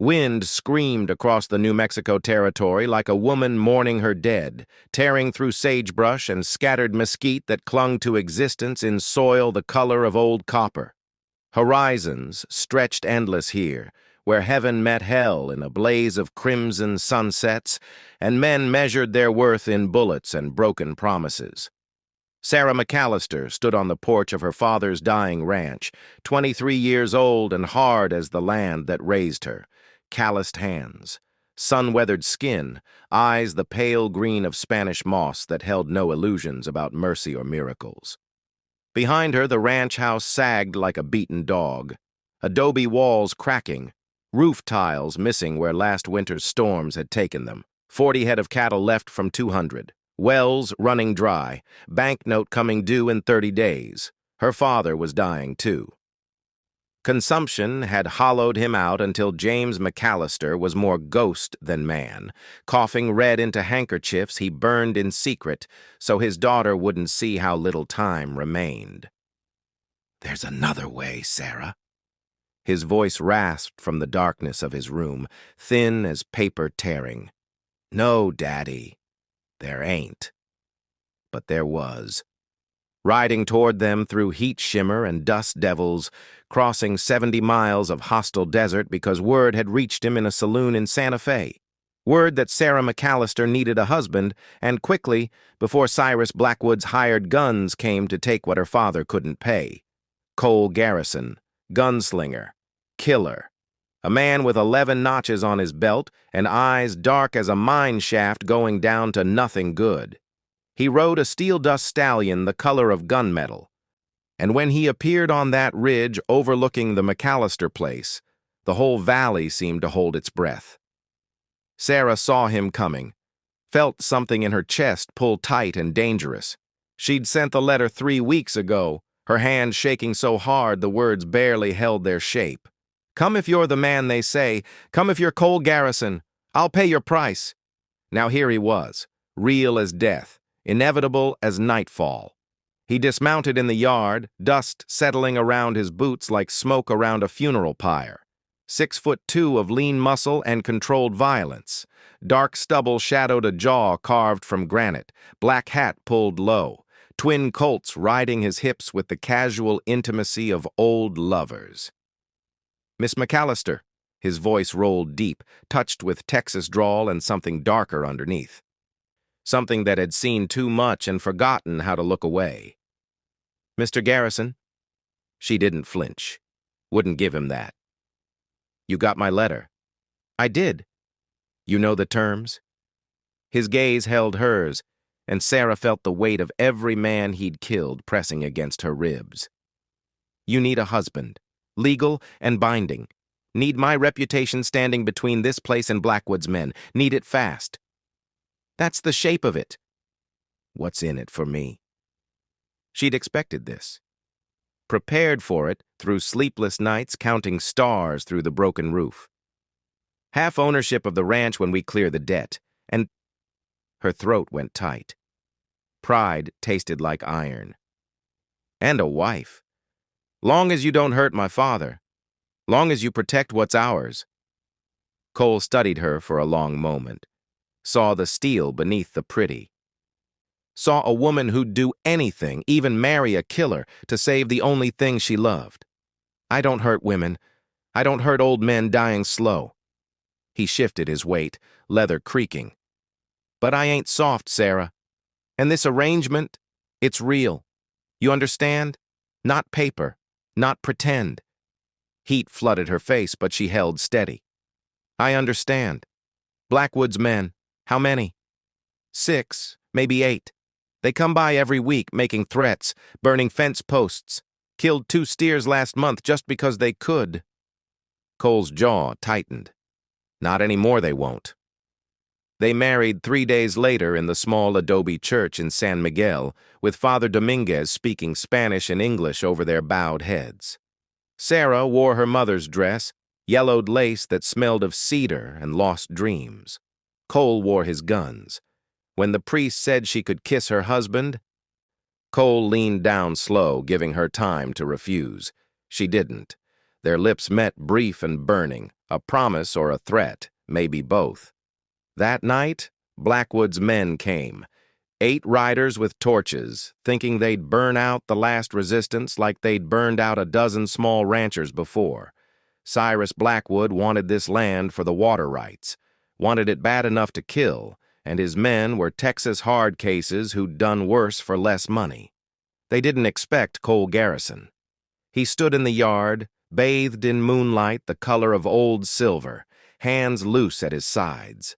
Wind screamed across the New Mexico territory like a woman mourning her dead, tearing through sagebrush and scattered mesquite that clung to existence in soil the color of old copper. Horizons stretched endless here, where heaven met hell in a blaze of crimson sunsets, and men measured their worth in bullets and broken promises. Sarah McAllister stood on the porch of her father's dying ranch, 23 years old and hard as the land that raised her. Calloused hands, sun-weathered skin, eyes the pale green of Spanish moss that held no illusions about mercy or miracles. Behind her, the ranch house sagged like a beaten dog, adobe walls cracking, roof tiles missing where last winter's storms had taken them, 40 head of cattle left from 200, wells running dry, banknote coming due in 30 days. Her father was dying too. Consumption had hollowed him out until James McAllister was more ghost than man. Coughing red into handkerchiefs, he burned in secret so his daughter wouldn't see how little time remained. "There's another way, Sarah." His voice rasped from the darkness of his room, thin as paper tearing. "No, Daddy, there ain't." But there was. Riding toward them through heat shimmer and dust devils, crossing 70 miles of hostile desert because word had reached him in a saloon in Santa Fe. Word that Sarah McAllister needed a husband, and quickly, before Cyrus Blackwood's hired guns came to take what her father couldn't pay. Cole Garrison, gunslinger, killer. A man with 11 notches on his belt and eyes dark as a mine shaft going down to nothing good. He rode a steel-dust stallion the color of gunmetal, and when he appeared on that ridge overlooking the McAllister place, the whole valley seemed to hold its breath. Sarah saw him coming, felt something in her chest pull tight and dangerous. She'd sent the letter 3 weeks ago, her hand shaking so hard the words barely held their shape. "Come if you're the man they say. Come if you're Cole Garrison. I'll pay your price." Now here he was, real as death, inevitable as nightfall. He dismounted in the yard, dust settling around his boots like smoke around a funeral pyre. 6'2" of lean muscle and controlled violence. Dark stubble shadowed a jaw carved from granite, black hat pulled low, twin colts riding his hips with the casual intimacy of old lovers. "Miss McAllister," his voice rolled deep, touched with Texas drawl and something darker underneath. Something that had seen too much and forgotten how to look away. "Mr. Garrison?" She didn't flinch. Wouldn't give him that. "You got my letter." "I did." "You know the terms?" His gaze held hers, and Sarah felt the weight of every man he'd killed pressing against her ribs. "You need a husband, legal and binding. Need my reputation standing between this place and Blackwood's men. Need it fast." "That's the shape of it." "What's in it for me?" She'd expected this. Prepared for it through sleepless nights counting stars through the broken roof. "Half ownership of the ranch when we clear the debt, and—" Her throat went tight. Pride tasted like iron. "And a wife. Long as you don't hurt my father. Long as you protect what's ours." Cole studied her for a long moment. Saw the steel beneath the pretty. Saw a woman who'd do anything, even marry a killer, to save the only thing she loved. "I don't hurt women. I don't hurt old men dying slow." He shifted his weight, leather creaking. "But I ain't soft, Sarah. And this arrangement, it's real. You understand? Not paper, not pretend." Heat flooded her face, but she held steady. "I understand. Blackwood's men. How many?" 6, maybe 8. They come by every week, making threats, burning fence posts. Killed 2 steers last month just because they could." Cole's jaw tightened. "Not anymore they won't." They married 3 days later in the small adobe church in San Miguel, with Father Dominguez speaking Spanish and English over their bowed heads. Sarah wore her mother's dress, yellowed lace that smelled of cedar and lost dreams. Cole wore his guns. When the priest said she could kiss her husband, Cole leaned down slow, giving her time to refuse. She didn't. Their lips met brief and burning, A promise or a threat, maybe both. That night, Blackwood's men came. 8 riders with torches, thinking they'd burn out the last resistance like they'd burned out a dozen small ranchers before. Cyrus Blackwood wanted this land for the water rights, wanted it bad enough to kill, and his men were Texas hard cases who'd done worse for less money. They didn't expect Cole Garrison. He stood in the yard, bathed in moonlight the color of old silver, hands loose at his sides.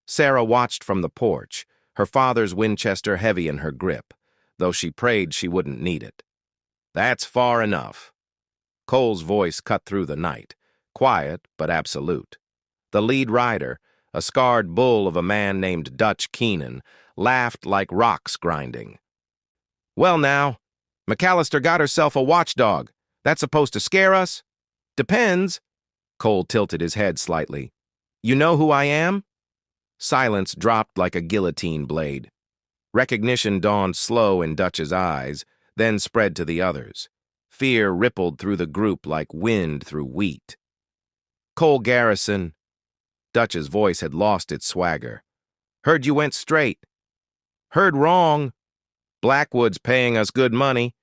Sarah watched from the porch, her father's Winchester heavy in her grip, though she prayed she wouldn't need it. "That's far enough." Cole's voice cut through the night, quiet but absolute. The lead rider, a scarred bull of a man named Dutch Keenan, laughed like rocks grinding. "Well now, McAllister got herself a watchdog. That's supposed to scare us?" "Depends." Cole tilted his head slightly. "You know who I am?" Silence dropped like a guillotine blade. Recognition dawned slow in Dutch's eyes, then spread to the others. Fear rippled through the group like wind through wheat. "Cole Garrison." Dutch's voice had lost its swagger. "Heard you went straight." "Heard wrong. Blackwood's paying us good money."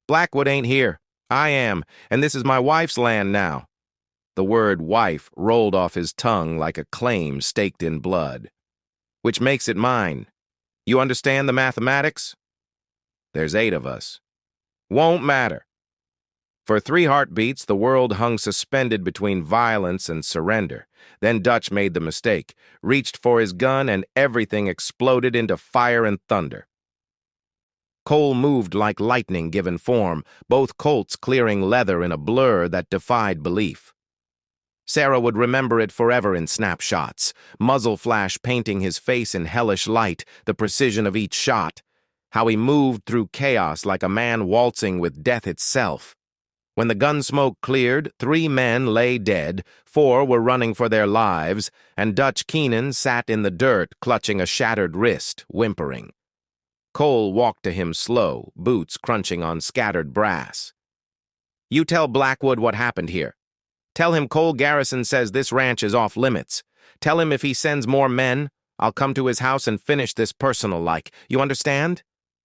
"Blackwood ain't here. I am, and this is my wife's land now." The word wife rolled off his tongue like a claim staked in blood. "Which makes it mine. You understand the mathematics?" "There's 8 of us." "Won't matter." For 3 heartbeats, the world hung suspended between violence and surrender. Then Dutch made the mistake, reached for his gun, and everything exploded into fire and thunder. Cole moved like lightning given form, both Colts clearing leather in a blur that defied belief. Sarah would remember it forever in snapshots, muzzle flash painting his face in hellish light, the precision of each shot, how he moved through chaos like a man waltzing with death itself. When the gun smoke cleared, 3 men lay dead, 4 were running for their lives, and Dutch Keenan sat in the dirt, clutching a shattered wrist, whimpering. Cole walked to him slow, boots crunching on scattered brass. "You tell Blackwood what happened here. Tell him Cole Garrison says this ranch is off limits. Tell him if he sends more men, I'll come to his house and finish this personal-like. You understand?"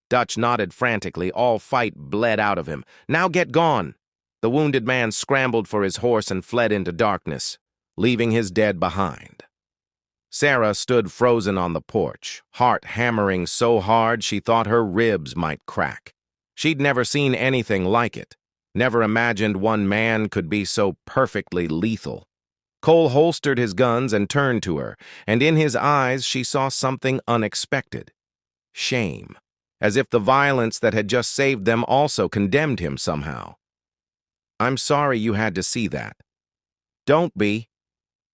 Dutch nodded frantically, all fight bled out of him. "Now get gone." The wounded man scrambled for his horse and fled into darkness, leaving his dead behind. Sarah stood frozen on the porch, heart hammering so hard she thought her ribs might crack. She'd never seen anything like it, never imagined one man could be so perfectly lethal. Cole holstered his guns and turned to her, and in his eyes she saw something unexpected. Shame, as if the violence that had just saved them also condemned him somehow. "I'm sorry you had to see that." "Don't be."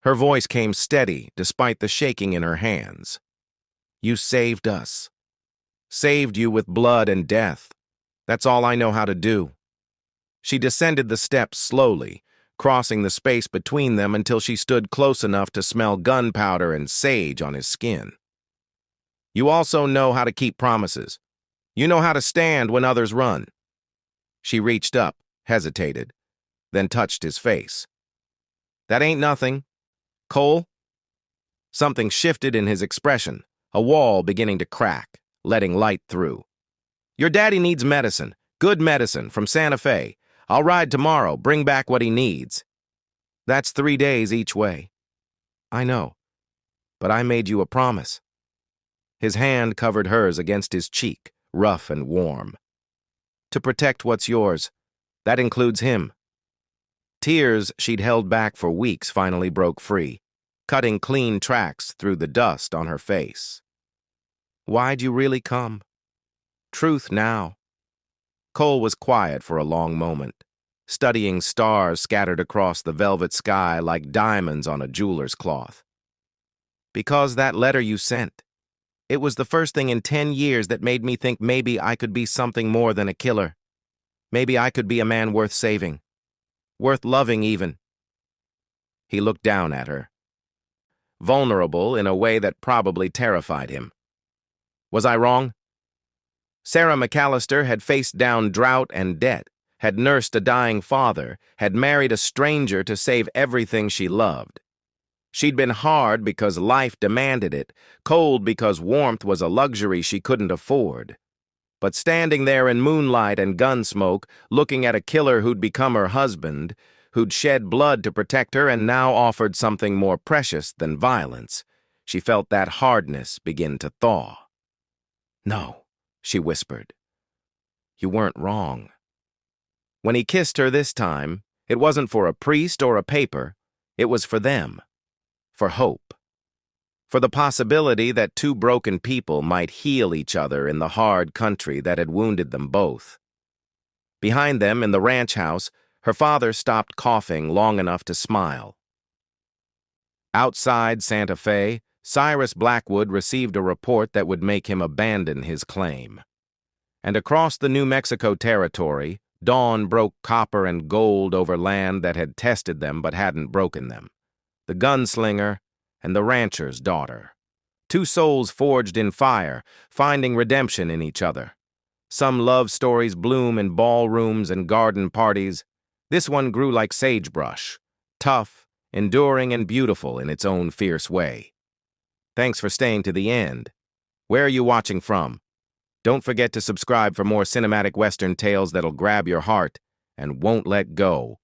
Her voice came steady, despite the shaking in her hands. "You saved us. Saved you with blood and death. That's all I know how to do." She descended the steps slowly, crossing the space between them until she stood close enough to smell gunpowder and sage on his skin. "You also know how to keep promises. You know how to stand when others run." She reached up, hesitated, then touched his face. "That ain't nothing. Cole?" Something shifted in his expression, a wall beginning to crack, letting light through. "Your daddy needs medicine, good medicine, from Santa Fe. I'll ride tomorrow, bring back what he needs." "That's 3 days each way." "I know, but I made you a promise." His hand covered hers against his cheek, rough and warm. "To protect what's yours. That includes him." Tears she'd held back for weeks finally broke free, cutting clean tracks through the dust on her face. "Why'd you really come?" "Truth now." Cole was quiet for a long moment, studying stars scattered across the velvet sky like diamonds on a jeweler's cloth. "Because that letter you sent. It was the first thing in 10 years that made me think maybe I could be something more than a killer. Maybe I could be a man worth saving. Worth loving, even." He looked down at her, vulnerable in a way that probably terrified him. "Was I wrong?" Sarah McAllister had faced down drought and debt, had nursed a dying father, had married a stranger to save everything she loved. She'd been hard because life demanded it, cold because warmth was a luxury she couldn't afford. But standing there in moonlight and gun smoke, looking at a killer who'd become her husband, who'd shed blood to protect her and now offered something more precious than violence, she felt that hardness begin to thaw. "No," she whispered. "You weren't wrong." When he kissed her this time, it wasn't for a priest or a paper, it was for them. For hope. For the possibility that two broken people might heal each other in the hard country that had wounded them both. Behind them, in the ranch house, her father stopped coughing long enough to smile. Outside Santa Fe, Cyrus Blackwood received a report that would make him abandon his claim. And across the New Mexico territory, dawn broke copper and gold over land that had tested them but hadn't broken them. The Gunslinger and the rancher's daughter. Two souls forged in fire, finding redemption in each other. Some love stories bloom in ballrooms and garden parties. This one grew like sagebrush, tough, enduring, and beautiful in its own fierce way. Thanks for staying to the end. Where are you watching from? Don't forget to subscribe for more cinematic Western tales that'll grab your heart and won't let go.